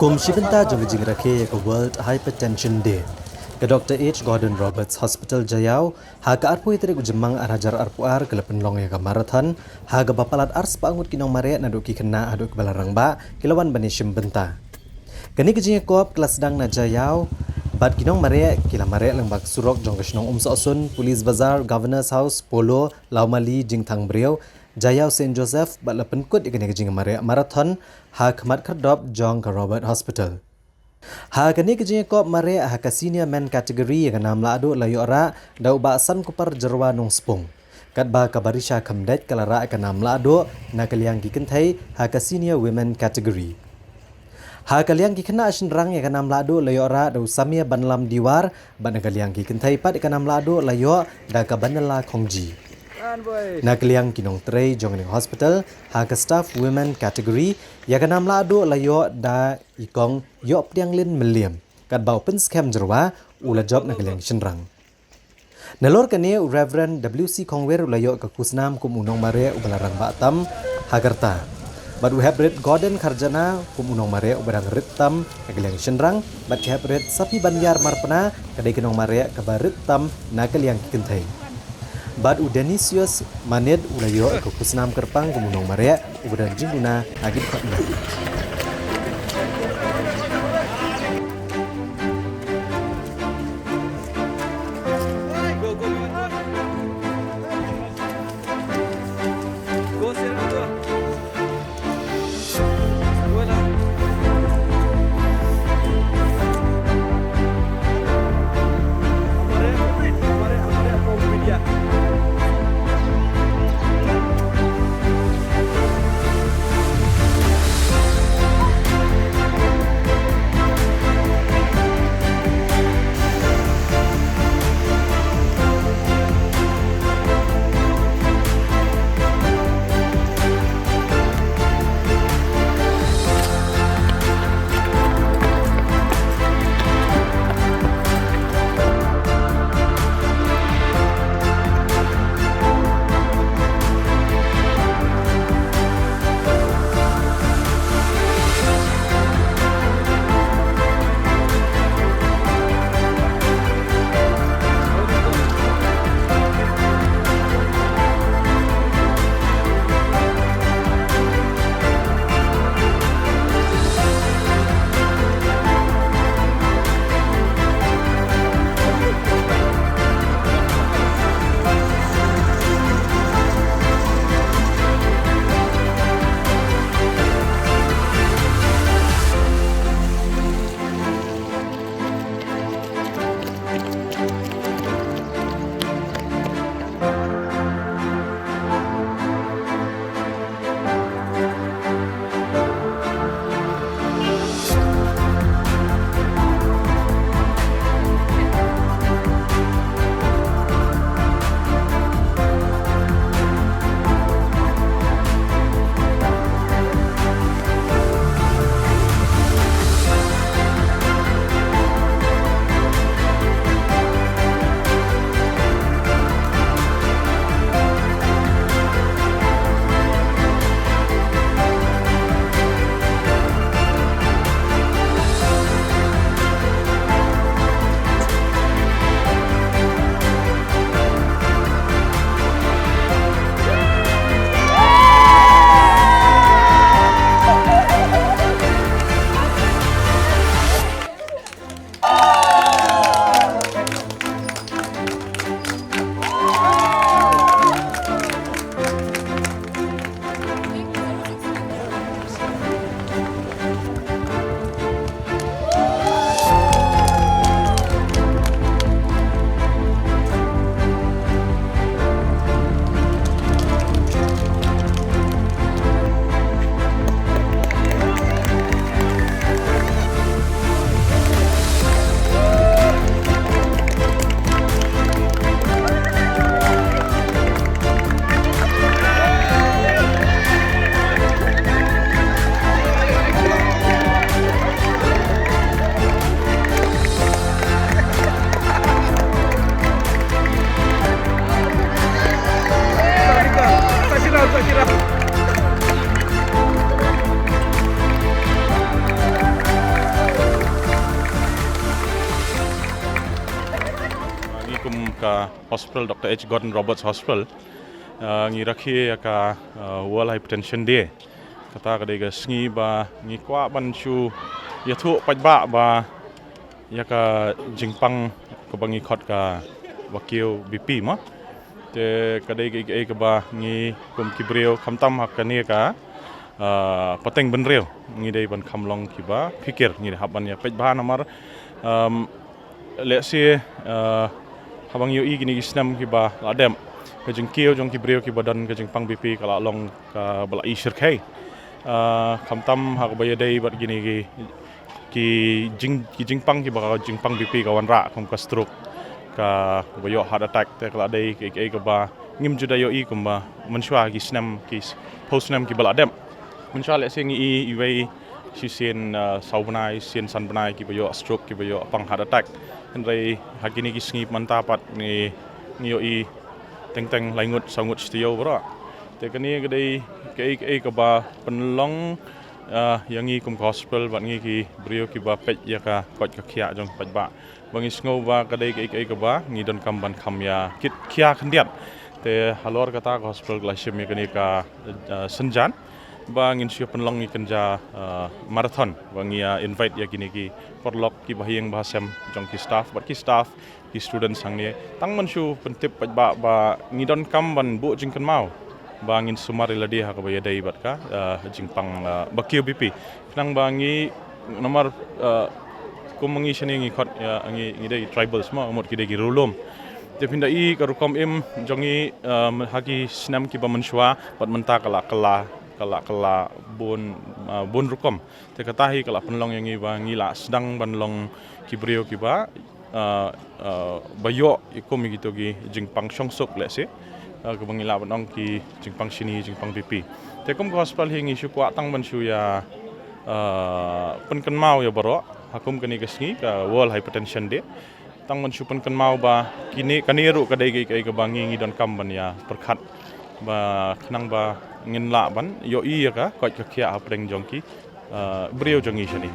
Kum Shivanta Jongjing Rakhe ke World Hypertension Day. Ke Dr. H. Gordon Roberts Hospital Jayau, haga arpu itri ujemang arajar arpuar ke lepenlong ya ke marathon, haga bapalat ars pangut kinong mare naduki kena aduk balarang ba, kilawan bani Shimbenta. Kini kejinya koap kelas sedang na Jayau, bad kinong mare kila mare lengbak surok jong kesenong Sosun, Police Bazar, Governor's House, Polo, Laumali, Jingthang Briau, Jayau St. Joseph, bad lepenkut ikini kejinya mare marathon, hak mat kerdop jong ke Robert Hospital. Ha kini kejinya kop mare ha ka senior men kategori yang nam la adu layu ora dau ba san kupar jerwa nong spung. Kat ba ka barisha kamdet kalara ka nam la adu na kaliang giken thai ha ka senior women category. Ha kaliang giken na asin rang ya ka nam la adu layu ora dau samia banlam diwar ban kaliang giken thai pat ka nam la adu layu da ka banala khongji. Na kaliang kinong tray jong hospital ha ka staff women category ya ka nam la adu layo da ikong yo ptiang lin meliam kat bau pen scam jerwa ula job na kaliang shinrang. Nalor kane Reverend WC Kongwer layo ka kusnam kum unong mare ubalarang batam hagarta. But we have read Gordon Karjana kum unong mare ubarang ritam ka kaliang shinrang but we have read sapi banyar marpana kadai kinong mare ka baritam na kaliang kikentai. Bad Udenisius maned ulayo ke kusnam kerpang kemunong marea uberan jinguna agit patna. ikum ka hospital Dr. H. Gordon Roberts Hospital ngi rakhi ka World Hypertension Day kata kadai ga sngi ba ngi kwa ban chu yathu pajba ba ya ka jingpang ko bangi khot ka wakil BP ma te kadai ga ba ngi kum kibreo khamtam hak ka ne ka pateng benreu ngi dei ban khamlong ki ba fikir ngi haban ya pajba namar let's say habang yo gini gisnam ki ba ladem ke jengkio jong ki breo ki badan ke jengpang BP kala long ka bala isir kai khamtam hak baya dei bat gini ki jingpang ki ba jingpang BP ka wanra kom ka stroke ka bayo heart attack te kala dei ke ba ngim juda yo kumba menshwa gisnam ki postnam ki bala dem menshwa let's say ngi iwei si sen saubanai sen sanbanai ki bayo stroke ki bayo pang heart attack henry hagini ki sngi mantapat ni yo teng langut sangut stio bro te kani gadai ke ba penlong yang ngi kum hospital bat ngi ki brio ki ba pet ya ka kot ka khia jong pet ba bangi sngo ba kadai ke ba ngi don kam ban kham ya kit khia khandiat te halor kata hospital glasim ya kani ka senjan ba ngin siap penlong ngi kenja marathon bangi ya invite ya gini ki porlok ki bahiyang bahasam jong ki staff bat ki staff ki student sang ni tang mansu pentip ba ngidon kam ban bu jingkan mau ba ngin sumari ladi ha ka ba dai bat ka jingpang bakio BP nang bangi nomor kumangi shani ngi khot ngi dai tribals ma amot ki dai rulum te pinda I ka rukom im jongi hagi snam ki ba manshwa bat menta kala bon rukom te katahi kala penlong yang iba ngila sedang banlong kibrio kiba bayo ikom gitu gi jingpang songsok let's say ke bangila banong ki jingpang sini jingpang BP te kom hospital hingi shu kwa tang ban shu ya penken mau ya baro hakum kani kesni ka World Hypertension Day tang ban shu penken mau ba kini kaniru kadai ke bangi ngi don kam ban ya perkhat ba khnang ba ngin la ban yo ka kot ka khia apreng jongki brio jongi shani